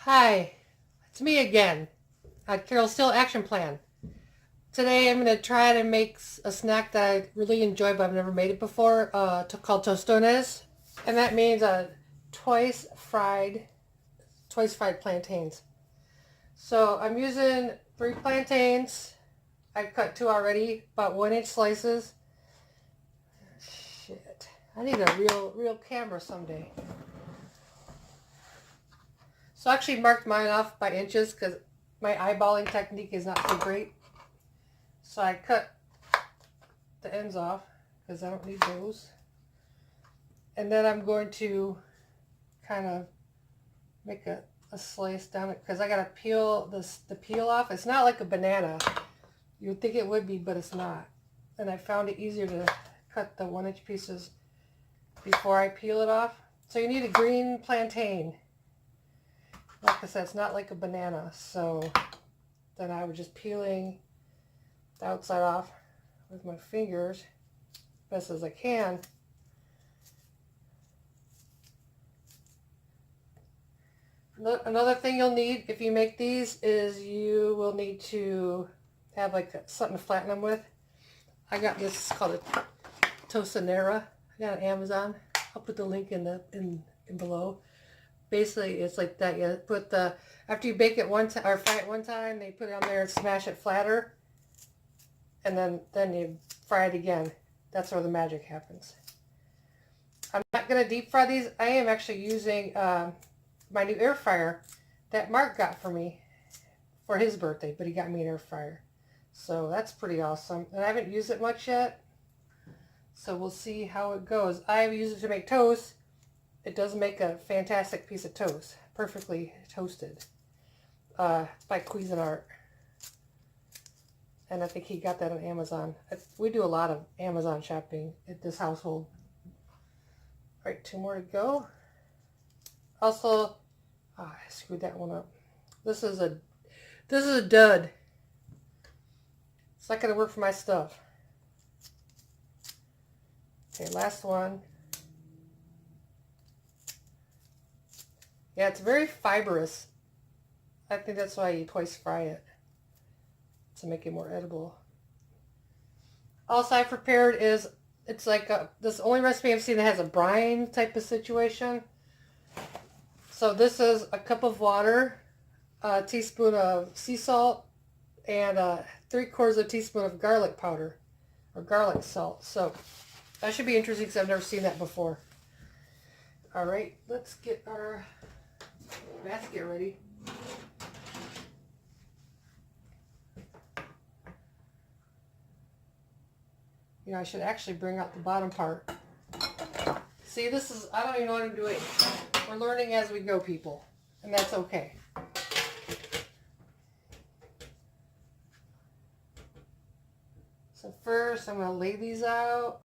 Hi, it's me again, Carol Steele Action Plan. Today I'm going to try to make a snack that I really enjoy, but I've never made it before, called Tostones. And that means twice fried, twice fried plantains. So I'm using 3 plantains. I've cut 2 already, about 1-inch slices. Shit, I need a real camera someday. So I actually marked mine off by inches because my eyeballing technique is not so great. So I cut the ends off because I don't need those. And then I'm going to kind of make a slice down it because I got to peel the peel off. It's not like a banana. You would think it would be, but it's not. And I found it easier to cut the 1-inch pieces before I peel it off. So you need a green plantain. Like I said, it's not like a banana, so then I was just peeling the outside off with my fingers best as I can. Another thing you'll need if you make these is you will need to have like something to flatten them with. I got this, it's called a Tostonera. I got it on Amazon. I'll put the link in below. Basically, it's like that. You put after you bake it one time or fry it one time, they put it on there and smash it flatter, and then you fry it again. That's where the magic happens. I'm not gonna deep fry these. I am actually using my new air fryer that Mark got for me for his birthday, but he got me an air fryer, so that's pretty awesome. And I haven't used it much yet, so we'll see how it goes. I've used it to make toast. It does make a fantastic piece of toast, perfectly toasted. It's by Cuisinart, and I think he got that on Amazon. We do a lot of Amazon shopping at this household. All right, 2 more to go. Also, I screwed that one up. This is a dud. It's not gonna work for my stuff. Okay, last one. Yeah, it's very fibrous. I think that's why you twice fry it, to make it more edible. Also, I prepared it's like this only recipe I've seen that has a brine type of situation. So this is a cup of water, a teaspoon of sea salt, and 3/4 of a teaspoon of garlic powder or garlic salt. So that should be interesting because I've never seen that before. All right, let's get our basket ready. You know, I should actually bring out the bottom part. See, I don't even know what I'm doing. We're learning as we go, people, and that's okay. So first, I'm going to lay these out.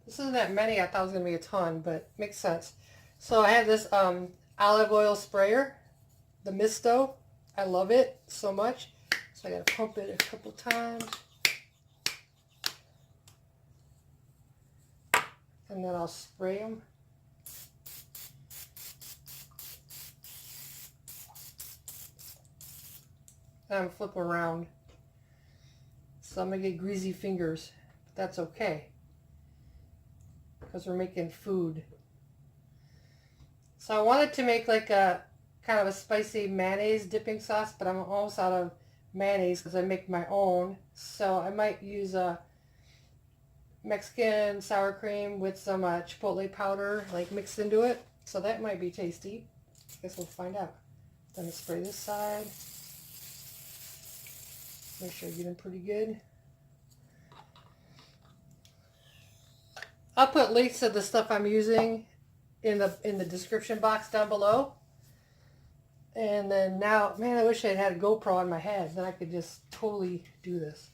This isn't that many. I thought it was going to be a ton, but makes sense. So I have this olive oil sprayer, the Misto. I love it so much. So I got to pump it a couple times. And then I'll spray them. And I'm flipping around. So I'm going to get greasy fingers. But that's okay, because we're making food. So I wanted to make like a kind of a spicy mayonnaise dipping sauce, but I'm almost out of mayonnaise because I make my own. So I might use a Mexican sour cream with some chipotle powder like mixed into it. So that might be tasty. I guess we'll find out. Then I spray this side. Make sure I get them pretty good. I'll put links to the stuff I'm using in the description box down below. And then now, man, I wish I had a GoPro on my head. Then I could just totally do this.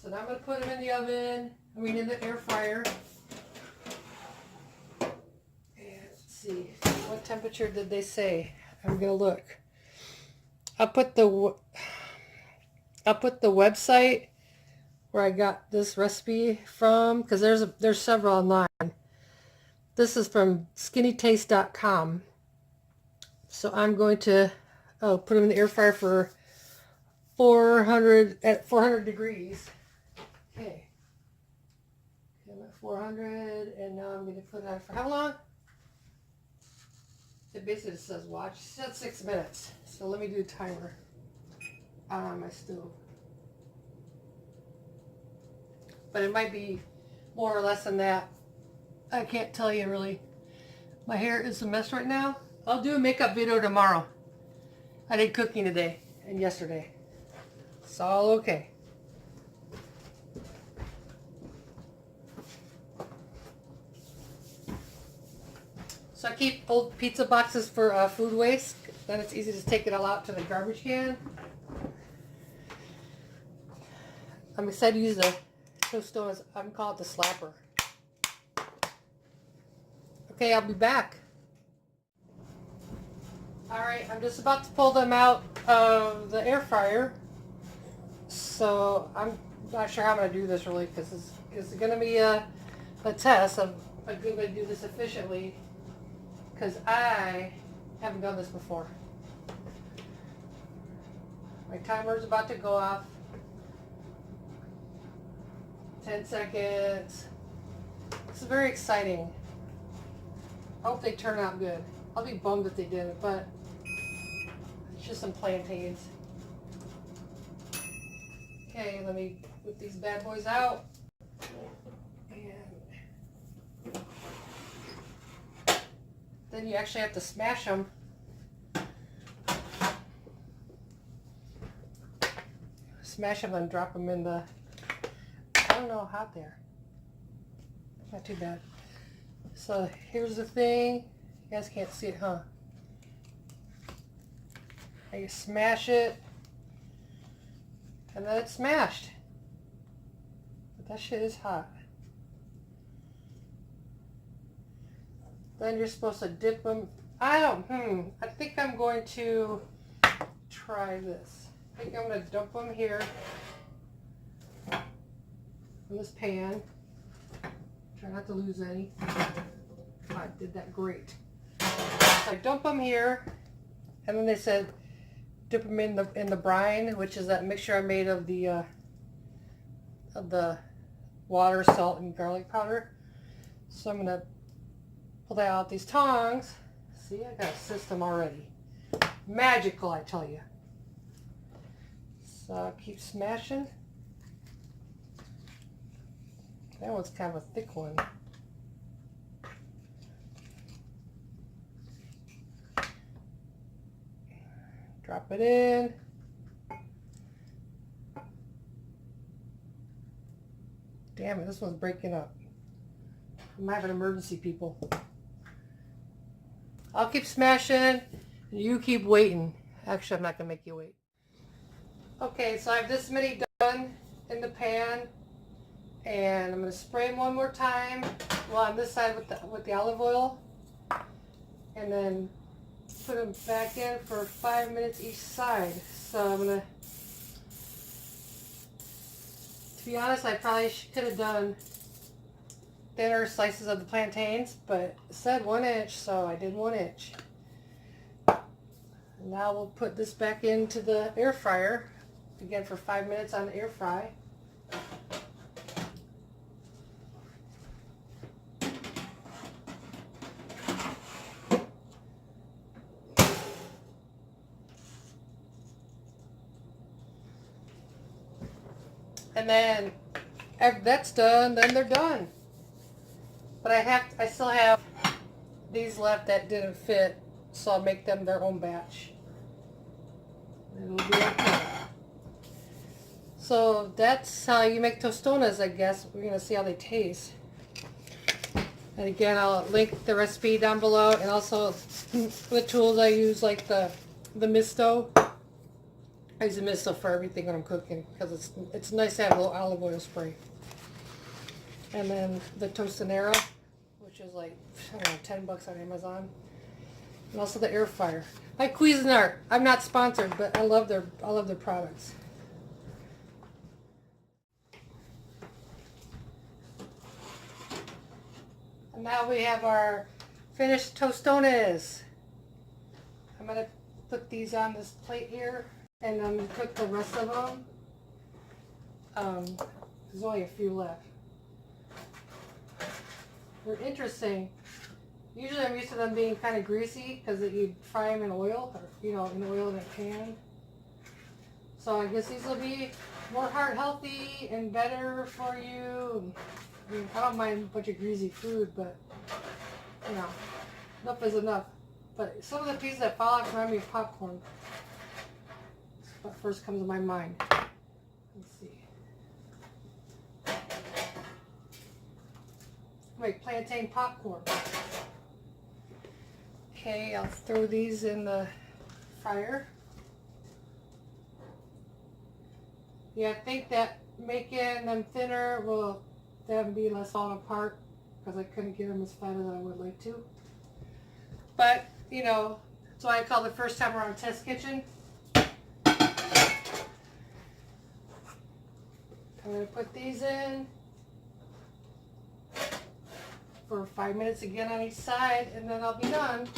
So now I'm going to put them in the oven. In the air fryer. And let's see, what temperature did they say? I'm going to look. I'll put the website where I got this recipe from, because there's several online. This is from skinnytaste.com. So I'm going to put them in the air fryer for 400 degrees. Okay. I'm at 400, and now I'm going to put it on for how long? It basically says watch. It said 6 minutes. So let me do a timer on my stove. But it might be more or less than that. I can't tell you really. My hair is a mess right now. I'll do a makeup video tomorrow. I did cooking today and yesterday. It's all okay. So I keep old pizza boxes for food waste. Then it's easy to take it all out to the garbage can. I'm excited to use the Tostones. I'm calling it the slapper. Okay, I'll be back. Alright, I'm just about to pull them out of the air fryer. So I'm not sure how I'm going to do this really, because it's going to be a test of a good way to do this efficiently, because I haven't done this before. My timer is about to go off. 10 seconds. This is very exciting. I hope they turn out good. I'll be bummed if they didn't, but it's just some plantains. Okay, let me whip these bad boys out. And then you actually have to smash them. Smash them and drop them in the, I don't know how hot they are. Not too bad. So here's the thing. You guys can't see it, huh? Now you smash it, and then it's smashed. But that shit is hot. Then you're supposed to dip them. I think I'm going to try this. I think I'm going to dump them here in this pan. Try not to lose any. I did that great. So I dump them here, and then they said dip them in the brine, which is that mixture I made of the water, salt, and garlic powder. So I'm gonna pull that out with these tongs. See, I got a system already. Magical, I tell you. So I'll keep smashing. That one's kind of a thick one. Drop it in. Damn it, this one's breaking up. I'm having an emergency, people. I'll keep smashing. You keep waiting. Actually, I'm not going to make you wait. Okay, so I have this many done in the pan. And I'm going to spray them one more time. Well, on this side with the olive oil. And then put them back in for 5 minutes each side. So I'm going to be honest, I probably could have done thinner slices of the plantains, but it said 1 inch, so I did 1 inch. Now we'll put this back into the air fryer, again for 5 minutes on the air fry. And then after that's done, then they're done. But I still have these left that didn't fit, so I'll make them their own batch. It'll be okay. So that's how you make tostones, I guess. We're gonna see how they taste. And again, I'll link the recipe down below, and also the tools I use, like the misto. I use the misto for everything when I'm cooking, because it's nice to have a little olive oil spray. And then the Tostonera, which is like, I don't know, 10 bucks on Amazon. And also the air fryer. Like Cuisinart, I'm not sponsored, but I love their products. And now we have our finished tostones. I'm going to put these on this plate here, and I'm going to cook the rest of them. There's only a few left. They're interesting. Usually I'm used to them being kind of greasy because you fry them in oil, or in oil in a pan. So I guess these will be more heart healthy and better for you. I mean, I don't mind a bunch of greasy food, but enough is enough. But some of the pieces that fall out remind me of popcorn. That's what first comes to my mind. Let's see. Make plantain popcorn. Okay, I'll throw these in the fryer. Yeah, I think that making them thinner will them be less falling apart because I couldn't get them as fat as I would like to. But, that's why I call it first time around test kitchen. I'm going to put these in for 5 minutes again on each side, and then I'll be done.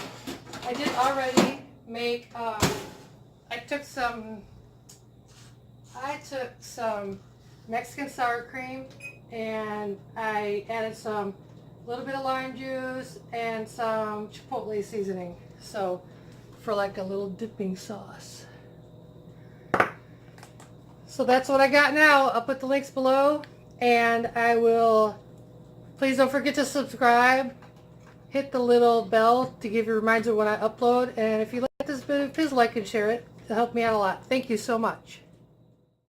I did already make, I took some Mexican sour cream, and I added a little bit of lime juice and some chipotle seasoning, so for like a little dipping sauce. So that's what I got now. I'll put the links below, and I will, please don't forget to subscribe, hit the little bell to give you reminders when I upload, and if you like this video, please like and share it. It'll help me out a lot. Thank you so much.